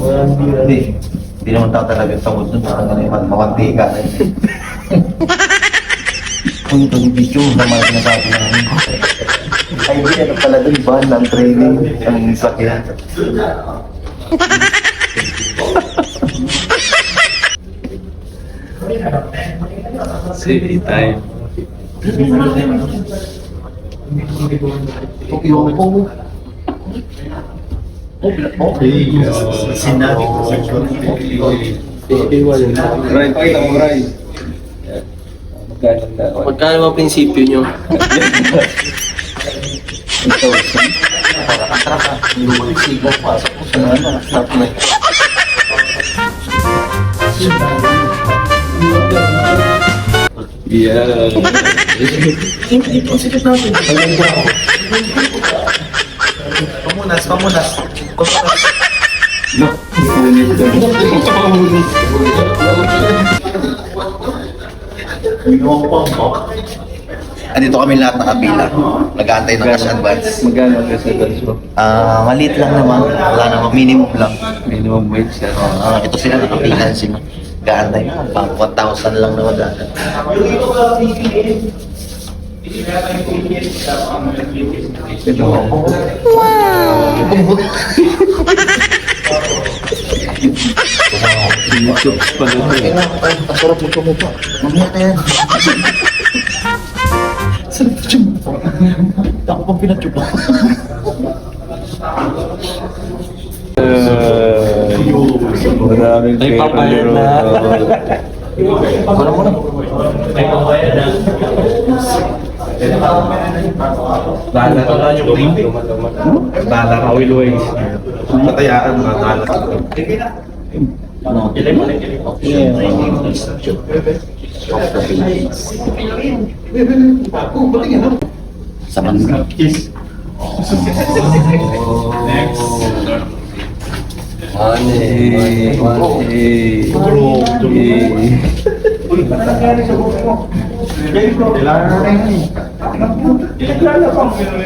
Hindi naman tao talaga tawad doon. Parang ano yung mawanti ka na yun. Kung ito yung video, naman yung nasabi namin. Ay, hindi, ano pala doon, ban ng training, ang sakyan. City time. Yung sinabi ko sa Ray, pakita mo, Ray. Magkano ang prinsipyo nyo? ito, nakakatraka, lumang sigaw pa sa puso na ano, stop na. Yeah. Sikit natin. Pamunas. No. Andito kami lahat nakapila. Nag-aantay ng cash advance. Magkano ang cash advance mo? Maliit lang naman. Wala naman. Minimum lang. Minimum wage yan. Ito sila nakapila sila. Nag-aantay na. Pang 1,000 lang naman dati. Ito. Chips pa rin. Ang sarap mo tumapa. Mamaya na yan. Sarap mo tumapa. Ako pang pinatsupa. Maraming Ay, papayad na. Ano mo na? Bala ka na yung ring. Bala ka, will ways. Patayaan mga bala. Ano? Sa Manila.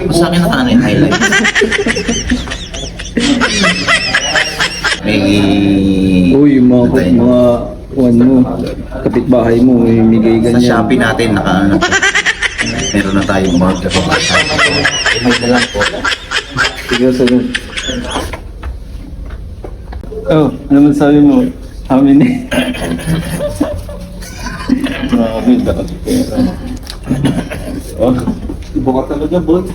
Sa akin naka ano yung highlights. May... Uy, yung mga kapitbahay mo, may Sa Shopee natin, meron na tayong mga kapabasa. May dalang po. Sige, sunod. Oh, ano man sabi mo? How many? Oh, iba ka talaga, boy.